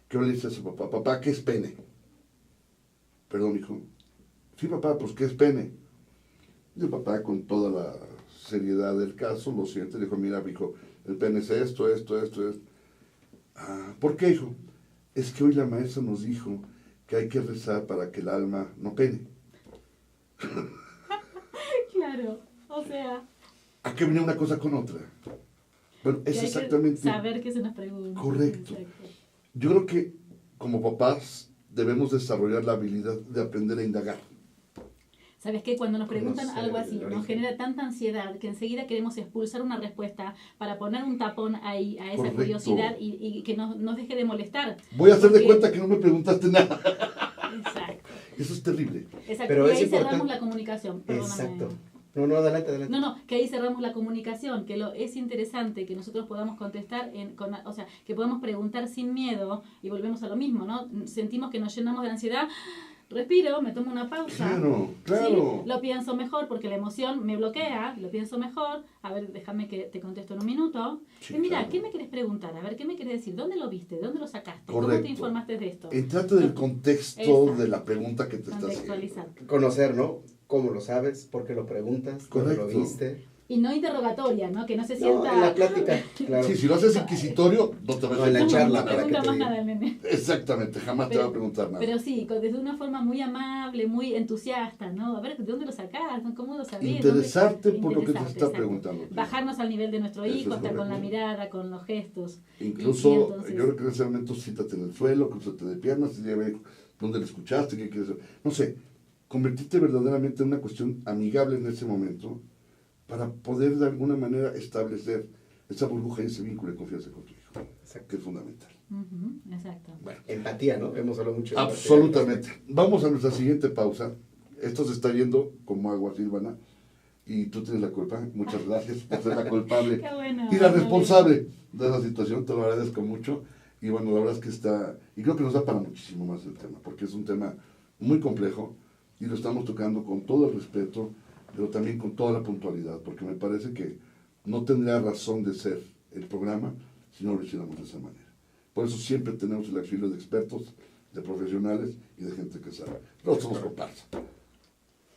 que le dice a su papá, papá, ¿qué es pene? Perdón, hijo. Sí, papá, pues ¿qué es pene? Y el papá, con toda la seriedad del caso, lo siente, le dijo, mira, hijo, el pene es esto. Ah, ¿por qué, hijo? Es que hoy la maestra nos dijo que hay que rezar para que el alma no pene. Claro, o sea, ¿A qué viene una cosa con otra? Bueno, que es hay exactamente... que saber qué se nos pregunta. Correcto. Exacto. Yo creo que como papás debemos desarrollar la habilidad de aprender a indagar. ¿Sabes qué? Cuando nos preguntan Conocer algo el así, origen. nos genera tanta ansiedad que enseguida queremos expulsar una respuesta para poner un tapón ahí a esa Correcto. curiosidad y que nos deje de molestar. Voy a hacer de Porque- cuenta que no me preguntaste nada. Exacto. Eso es terrible. Exacto, Pero y es ahí importante. cerramos la comunicación. Perdóname. Exacto. No, adelante. No, que ahí cerramos la comunicación, que es interesante que nosotros podamos contestar, o sea, que podamos preguntar sin miedo, y volvemos a lo mismo, ¿no? Sentimos que nos llenamos de ansiedad, respiro, me tomo una pausa. Claro. ¿Sí? Lo pienso mejor porque la emoción me bloquea, lo pienso mejor. A ver, déjame que te contesto en un minuto. Sí, y mira, claro. ¿qué me querés preguntar? A ver, ¿qué me querés decir? ¿Dónde lo viste? ¿Dónde lo sacaste? Correcto. ¿Cómo te informaste de esto? Entrate del contexto Exacto. de la pregunta que te estás Contextualizar. haciendo. Conocer, ¿no? ¿Cómo lo sabes? ¿Por qué lo preguntas? ¿Cómo lo Correcto. viste? Y no interrogatoria, ¿no? Que no se No, sienta... en la plática, claro. Sí, si lo haces inquisitorio, no te va a No, en la preguntar charla, No nada. para que pregunta te más diga. nada el nene. Exactamente, jamás te va a preguntar nada. Pero sí, desde una forma muy amable, muy entusiasta, ¿no? A ver, ¿de dónde lo sacás? ¿Cómo lo sabés? Interesarte ¿Dónde- por lo que te interesarte, está exacto. preguntando. Bajarnos al nivel de nuestro Eso hijo, es hasta con la correcto. mirada, con los gestos. Incluso, Y entonces- yo creo que en ese momento siéntate en el suelo, cruzate de piernas, y ya ve dónde lo escuchaste, qué quieres hacer. No sé, convertirte verdaderamente en una cuestión amigable en ese momento para poder de alguna manera establecer esa burbuja y ese vínculo de confianza con tu hijo, Exacto. que es fundamental. Ujú, exacto. Bueno, Empatía, ¿no? Hemos hablado mucho de empatía. absolutamente. Vamos a nuestra siguiente pausa. Esto se está yendo como agua, Silvana, y tú tienes la culpa. Muchas gracias por ser la culpable Qué bueno. y la responsable de esa situación. Te lo agradezco mucho. Y bueno, la verdad es que está, y creo que nos da para muchísimo más el tema, porque es un tema muy complejo y lo estamos tocando con todo el respeto, pero también con toda la puntualidad, porque me parece que no tendría razón de ser el programa si no lo hiciéramos de esa manera. Por eso siempre tenemos el auxilio de expertos, de profesionales y de gente que sabe. Nosotros somos comparsa.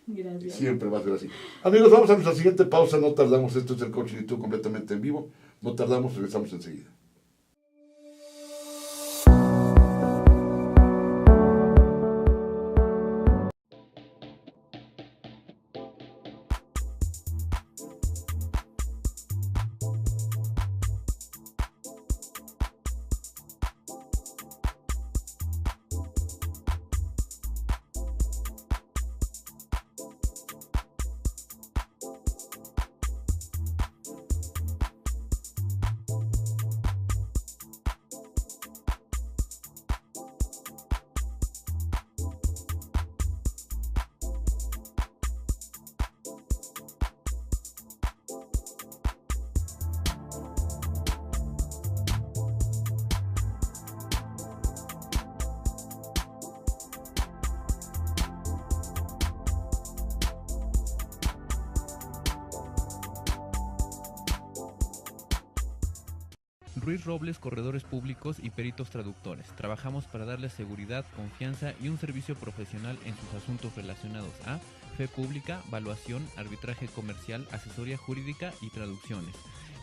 Y Gracias. siempre va a ser así. Amigos, vamos a nuestra siguiente pausa. No tardamos. Esto es el Coaching y tú completamente en vivo. No tardamos, regresamos enseguida. Ruiz Robles, corredores públicos y peritos traductores. Trabajamos para darles seguridad, confianza y un servicio profesional en sus asuntos relacionados a fe pública, valuación, arbitraje comercial, asesoría jurídica y traducciones.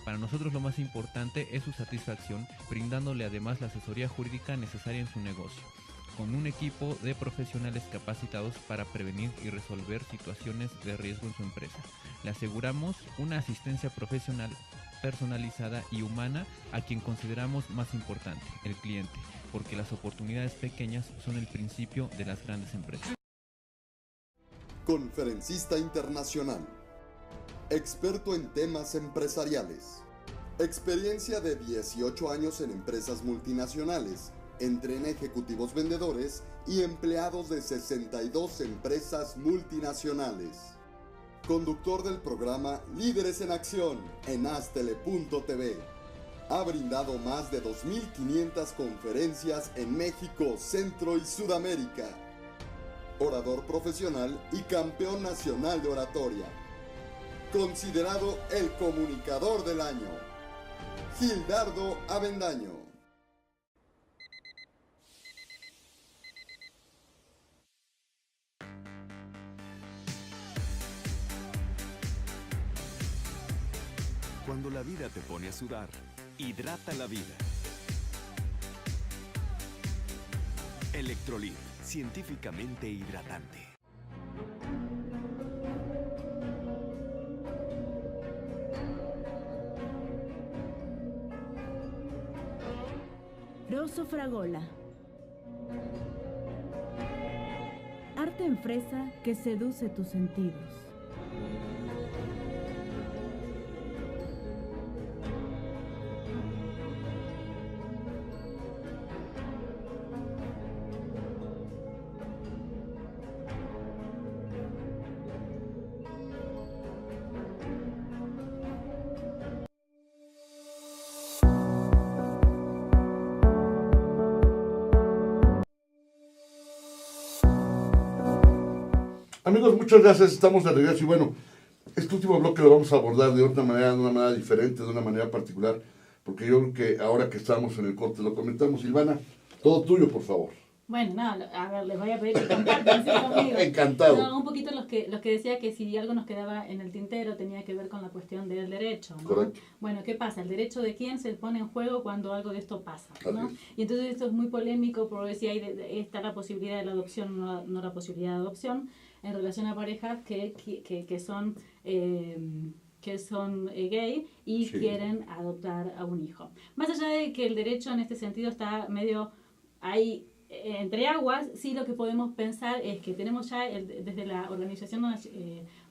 Para nosotros lo más importante es su satisfacción, brindándole además la asesoría jurídica necesaria en su negocio, con un equipo de profesionales capacitados para prevenir y resolver situaciones de riesgo en su empresa. Le aseguramos una asistencia profesional personalizada y humana a quien consideramos más importante, el cliente, porque las oportunidades pequeñas son el principio de las grandes empresas. Conferencista internacional. Experto en temas empresariales. Experiencia de 18 años en empresas multinacionales. Entrena ejecutivos vendedores y empleados de 62 empresas multinacionales. Conductor del programa Líderes en Acción en Astele.tv. Ha brindado más de 2.500 conferencias en México, Centro y Sudamérica. Orador profesional y campeón nacional de oratoria. Considerado el comunicador del año. Gildardo Avendaño. Cuando la vida te pone a sudar, hidrata la vida. Electrolit, científicamente hidratante. Rosso Fragola. Arte en fresa que seduce tus sentidos. Amigos, muchas gracias, estamos de regreso y bueno, este último bloque lo vamos a abordar de una manera diferente, de una manera particular, porque yo creo que ahora que estamos en el corte lo comentamos. Silvana, todo tuyo, por favor. Bueno, no, a ver, les voy a pedir que compartan ¿sí? conmigo. Encantado. No, un poquito los que decía que si algo nos quedaba en el tintero tenía que ver con la cuestión del derecho, ¿no? Correcto. Bueno, ¿qué pasa? El derecho de quién se pone en juego cuando algo de esto pasa, ¿no? Así es. Y entonces esto es muy polémico porque si está la posibilidad de la adopción o no la posibilidad de adopción en relación a parejas que son gay y Sí. quieren adoptar a un hijo. Más allá de que el derecho en este sentido está medio ahí entre aguas, sí lo que podemos pensar es que tenemos ya desde la Organización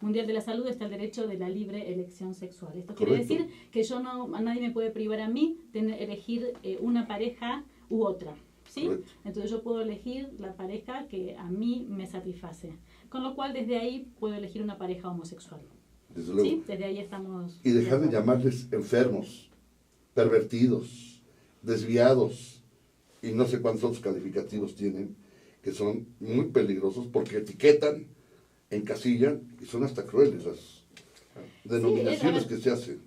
Mundial de la Salud está el derecho de la libre elección sexual. Esto quiere Correcto. decir que a nadie me puede privar a mí de elegir una pareja u otra. ¿Sí? Correcto. Entonces yo puedo elegir la pareja que a mí me satisface. Con lo cual desde ahí puedo elegir una pareja homosexual. Desde luego. ¿Sí? Desde ahí estamos. Y dejar de acuerdo. llamarles enfermos, pervertidos, desviados y no sé cuántos otros calificativos tienen, que son muy peligrosos porque etiquetan, encasillan y son hasta crueles las denominaciones Sí, que se hacen.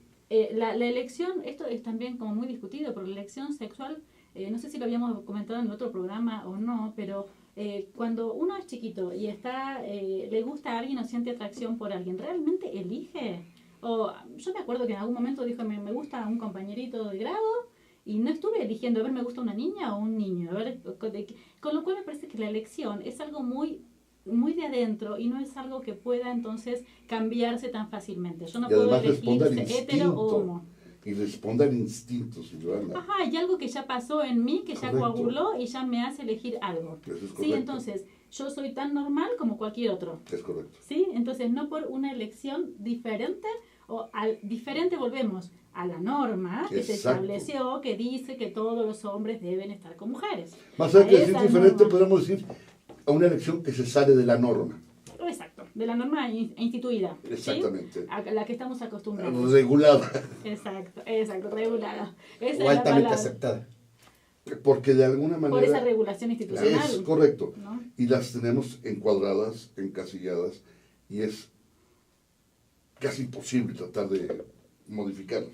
La elección, esto es también como muy discutido, pero la elección sexual, no sé si lo habíamos comentado en otro programa o no, pero cuando uno es chiquito y le gusta a alguien o siente atracción por alguien, ¿realmente elige? O yo me acuerdo que en algún momento dijo, me gusta un compañerito de grado y no estuve eligiendo, a ver, me gusta una niña o un niño, a ver, con lo cual me parece que la elección es algo muy de adentro y no es algo que pueda entonces cambiarse tan fácilmente. Yo no Y puedo además elegir responde al hetero o homo. instinto. Y responde al instinto, Silvana. Ajá, y algo que ya pasó en mí, que ya Correcto. coaguló y ya me hace elegir algo. Eso es Sí, correcto. entonces, yo soy tan normal como cualquier otro. Es correcto. ¿Sí? Entonces, no por una elección diferente, o al diferente volvemos a la norma que se Exacto. estableció, que dice que todos los hombres deben estar con mujeres. Más allá A que decir esa diferente, norma. podemos decir a una elección que se sale de la norma. Exacto, de la norma instituida. ¿sí? Exactamente. A la que estamos acostumbrados. Regulada. Exacto, regulada. Esa O es la altamente palabra. aceptada. Porque de alguna manera... Por esa regulación institucional. Es correcto. ¿no? Y las tenemos encuadradas, encasilladas, y es casi imposible tratar de modificarlas.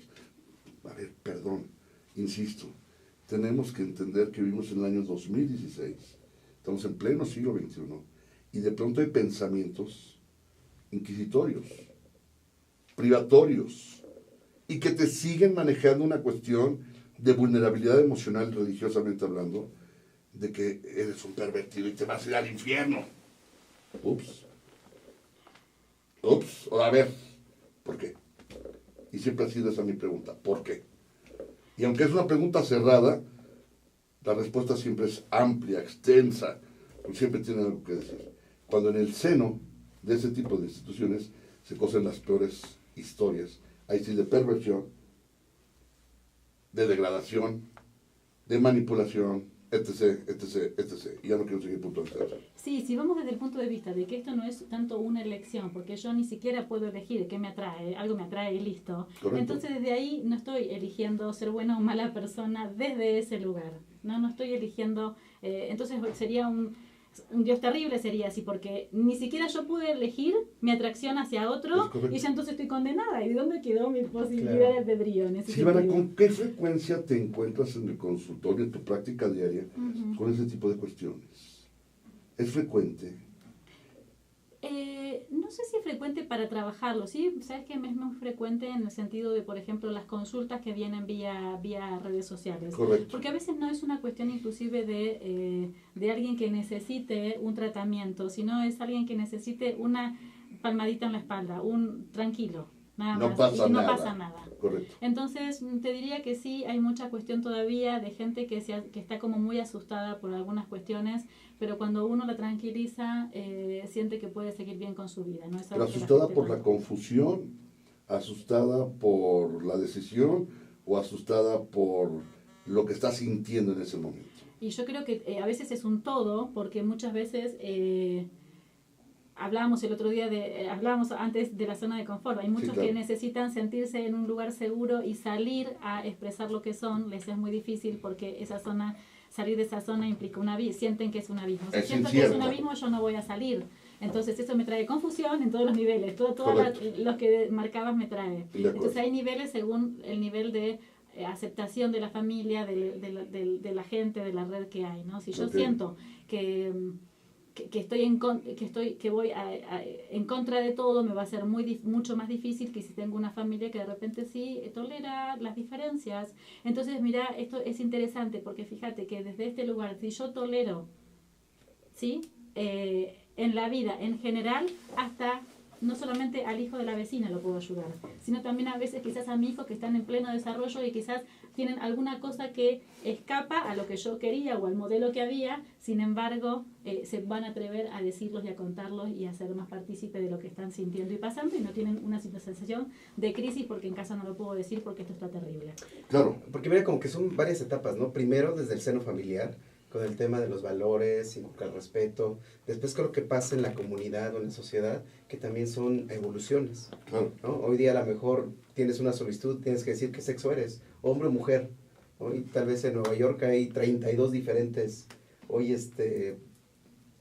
A ver, perdón, insisto, tenemos que entender que vivimos en el año 2016, estamos en pleno siglo XXI, y de pronto hay pensamientos inquisitorios, privatorios, y que te siguen manejando una cuestión de vulnerabilidad emocional, religiosamente hablando, de que eres un pervertido y te vas a ir al infierno. Ups. O a ver, ¿por qué? Y siempre ha sido esa mi pregunta, ¿por qué? Y aunque es una pregunta cerrada, la respuesta siempre es amplia, extensa, y siempre tiene algo que decir. Cuando en el seno de ese tipo de instituciones se cosen las peores historias, ahí sí de perversión, de degradación, de manipulación, etc., etc., etc. Y ya no quiero seguir puntualizando. Sí, si vamos desde el punto de vista de que esto no es tanto una elección, porque yo ni siquiera puedo elegir qué me atrae, algo me atrae y listo. Correcto. Entonces desde ahí no estoy eligiendo ser buena o mala persona desde ese lugar. No estoy eligiendo, entonces sería un Dios terrible sería así, porque ni siquiera yo pude elegir mi atracción hacia otro Es correcto. y ya entonces estoy condenada. ¿Y de dónde quedó mi posibilidad Claro. de albedrío en ese Silvana, sentido? ¿con qué frecuencia te encuentras en el consultorio, en tu práctica diaria, Ujú. con ese tipo de cuestiones? ¿Es frecuente? No sé si es frecuente para trabajarlo, ¿sí? Sabes que es muy frecuente en el sentido de, por ejemplo, las consultas que vienen vía redes sociales. Correcto. Porque a veces no es una cuestión inclusive de alguien que necesite un tratamiento, sino es alguien que necesite una palmadita en la espalda, un tranquilo, nada No más. pasa y no nada. pasa nada. Correcto. Entonces, te diría que sí, hay mucha cuestión todavía de gente que está como muy asustada por algunas cuestiones, pero cuando uno la tranquiliza, siente que puede seguir bien con su vida. ¿No? Es Pero algo que la asustada gente por no- la confusión, asustada por la decisión o asustada por lo que está sintiendo en ese momento. Y yo creo que a veces es un todo, porque muchas veces hablábamos el otro día hablábamos antes de la zona de confort. Hay muchos claro. que necesitan sentirse en un lugar seguro y salir a expresar lo que son, les es muy difícil porque salir de esa zona implica un abismo, sienten que es un abismo. Si Es siento que es un incierto. abismo, yo no voy a salir. Entonces eso me trae confusión en todos los niveles, todos los que marcabas me trae. Entonces hay niveles según el nivel de aceptación de la familia, de la gente, de la red que hay, ¿no? Si yo siento que voy en contra de todo, me va a ser mucho más difícil que si tengo una familia que de repente sí tolera las diferencias. Entonces, mira, esto es interesante porque fíjate que desde este lugar, si yo tolero, ¿sí? En la vida en general, hasta no solamente al hijo de la vecina lo puedo ayudar, sino también a veces quizás a mi hijo que están en pleno desarrollo y quizás tienen alguna cosa que escapa a lo que yo quería o al modelo que había, sin embargo se van a atrever a decirlos y a contarlos y a ser más partícipe de lo que están sintiendo y pasando y no tienen una sensación de crisis porque en casa no lo puedo decir porque esto está terrible. Claro, porque mira, como que son varias etapas, ¿no? Primero desde el seno familiar, con el tema de los valores, inculcar respeto, después con lo que pasa en la comunidad o en la sociedad, que también son evoluciones, ¿no? Hoy día a lo mejor tienes una solicitud, tienes que decir qué sexo eres, hombre o mujer, ¿no? Y tal vez en Nueva York hay 32 diferentes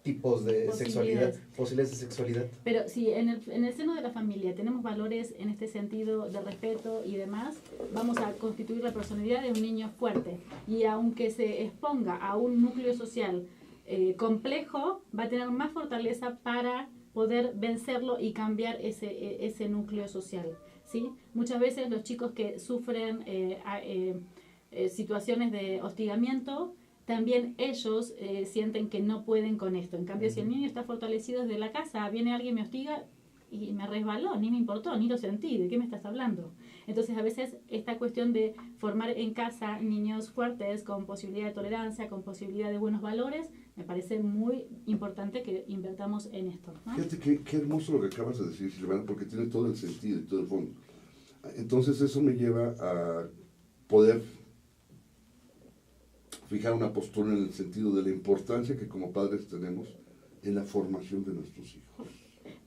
tipos de sexualidad, posibilidades de sexualidad. Pero si en el seno de la familia tenemos valores en este sentido de respeto y demás, vamos a constituir la personalidad de un niño fuerte. Y aunque se exponga a un núcleo social complejo, va a tener más fortaleza para poder vencerlo y cambiar ese núcleo social, ¿sí? Muchas veces los chicos que sufren situaciones de hostigamiento, también ellos sienten que no pueden con esto. En cambio, si el niño está fortalecido desde la casa, viene alguien, me hostiga y me resbaló, ni me importó, ni lo sentí, ¿de qué me estás hablando? Entonces, a veces, esta cuestión de formar en casa niños fuertes, con posibilidad de tolerancia, con posibilidad de buenos valores, me parece muy importante que invertamos en esto, ¿no? Fíjate qué hermoso lo que acabas de decir, Silvana, porque tiene todo el sentido y todo el fondo. Entonces, eso me lleva a poder fijar una postura en el sentido de la importancia que como padres tenemos en la formación de nuestros hijos.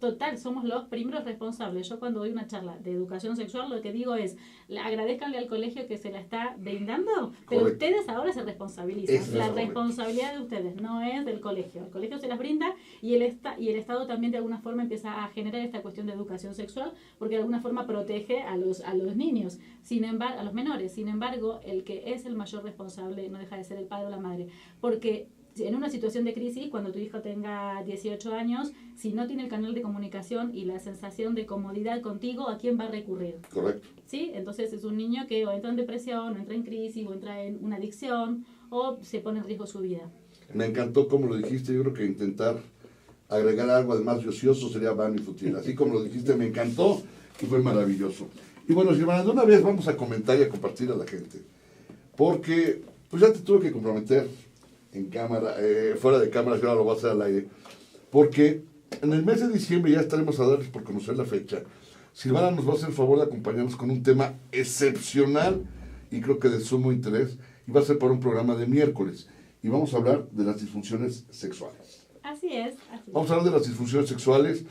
Total, somos los primeros responsables. Yo cuando doy una charla de educación sexual, lo que digo es, agradezcanle al colegio que se la está brindando, pero Correcto. ustedes ahora se responsabilizan. Eso La es responsabilidad de ustedes no es del colegio. El colegio se las brinda y el Estado también de alguna forma empieza a generar esta cuestión de educación sexual, porque de alguna forma protege a los niños, sin embargo, a los menores. Sin embargo, el que es el mayor responsable no deja de ser el padre o la madre, porque en una situación de crisis, cuando tu hijo tenga 18 años, si no tiene el canal de comunicación y la sensación de comodidad contigo, ¿a quién va a recurrir? Correcto. ¿Sí? Entonces es un niño que o entra en depresión, o entra en crisis, o entra en una adicción, o se pone en riesgo su vida. Me encantó como lo dijiste. Yo creo que intentar agregar algo además de ocioso sería vano y fútil. Así como lo dijiste, me encantó y fue maravilloso. Y bueno, Silvana, de una vez vamos a comentar y a compartir a la gente. Porque pues ya te tuve que comprometer en cámara, fuera de cámara, yo ahora lo voy a hacer al aire, porque en el mes de diciembre ya estaremos a darles por conocer la fecha. Silvana nos va a hacer el favor de acompañarnos con un tema excepcional y creo que de sumo interés, y va a ser para un programa de miércoles, y vamos a hablar de las disfunciones sexuales. Así es. Vamos a hablar de las disfunciones sexuales,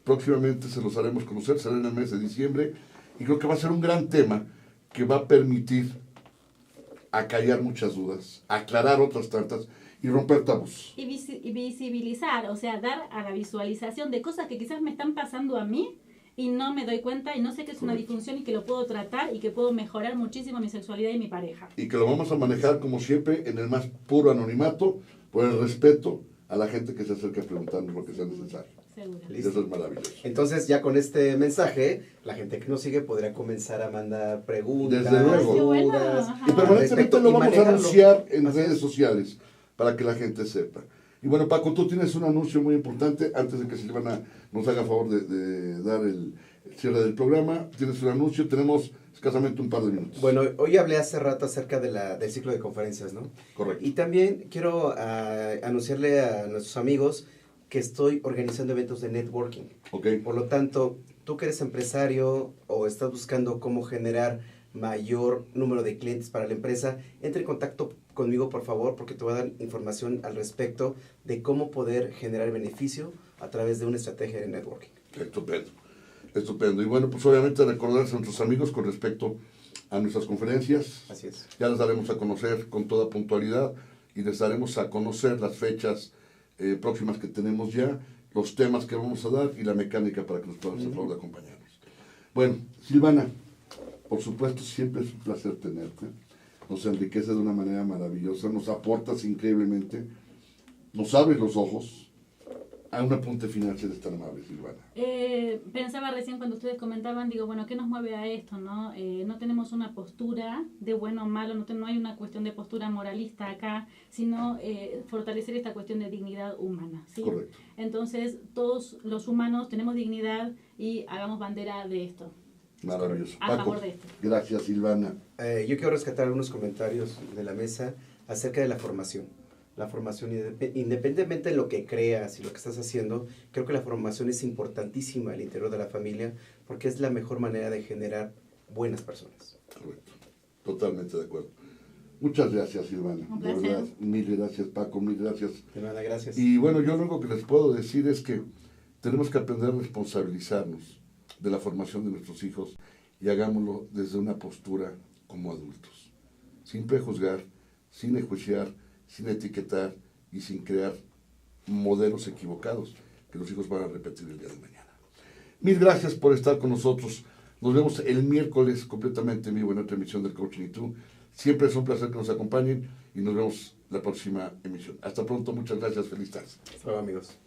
próximamente se los haremos conocer, será en el mes de diciembre, y creo que va a ser un gran tema que va a permitir acallar muchas dudas, aclarar otras tantas y romper tabús. Y visibilizar, o sea, dar a la visualización de cosas que quizás me están pasando a mí y no me doy cuenta y no sé que es una disfunción y que lo puedo tratar y que puedo mejorar muchísimo mi sexualidad y mi pareja. Y que lo vamos a manejar, como siempre, en el más puro anonimato, por el respeto a la gente que se acerca a preguntarnos lo que sea necesario. Seguro. Eso es maravilloso. Entonces, ya con este mensaje, la gente que nos sigue podrá comenzar a mandar preguntas, Desde luego. dudas. Ajá. Y permanentemente respecto lo y vamos a manejarlo. anunciar en Así redes es. sociales para que la gente sepa. Y bueno, Paco, tú tienes un anuncio muy importante antes de que Silvana nos haga favor de dar el cierre del programa. Tienes un anuncio, tenemos escasamente un par de minutos. Bueno, hoy hablé hace rato acerca del ciclo de conferencias, ¿no? Correcto. Y también quiero anunciarle a nuestros amigos que estoy organizando eventos de networking. Ok. Por lo tanto, tú que eres empresario o estás buscando cómo generar mayor número de clientes para la empresa, entre en contacto conmigo, por favor, porque te voy a dar información al respecto de cómo poder generar beneficio a través de una estrategia de networking. Estupendo. Estupendo. Y bueno, pues obviamente recordarles a nuestros amigos con respecto a nuestras conferencias. Así es. Ya las daremos a conocer con toda puntualidad y les daremos a conocer las fechas próximas que tenemos ya. los temas que vamos a dar y la mecánica para que nos puedan hacer favor de acompañarnos. Bueno, Silvana, por supuesto, siempre es un placer tenerte. Nos enriquece de una manera maravillosa, nos aportas increíblemente, nos abres los ojos. A un apunte final, si eres tan amable, Silvana. Pensaba recién cuando ustedes comentaban, digo, bueno, ¿qué nos mueve a esto? No tenemos una postura de bueno o malo, no hay una cuestión de postura moralista acá, sino fortalecer esta cuestión de dignidad humana, ¿sí? Correcto. Entonces, todos los humanos tenemos dignidad y hagamos bandera de esto. Maravilloso. A Paco, favor de esto. gracias, Silvana. Yo quiero rescatar algunos comentarios de la mesa acerca de la formación. La formación, independientemente de lo que creas y lo que estás haciendo, creo que la formación es importantísima al interior de la familia porque es la mejor manera de generar buenas personas. Correcto. Totalmente de acuerdo. Muchas gracias, Silvana. Un De placer. verdad, mil gracias, Paco, mil gracias. De nada, gracias. Y bueno, yo lo único que les puedo decir es que tenemos que aprender a responsabilizarnos de la formación de nuestros hijos y hagámoslo desde una postura como adultos, sin prejuzgar, sin enjuiciar, sin etiquetar y sin crear modelos equivocados que los hijos van a repetir el día de mañana. Mil gracias por estar con nosotros. Nos vemos el miércoles completamente en vivo en otra emisión del Coaching y Tú. Siempre es un placer que nos acompañen y nos vemos la próxima emisión. Hasta pronto, muchas gracias, feliz tarde. Hasta luego, amigos.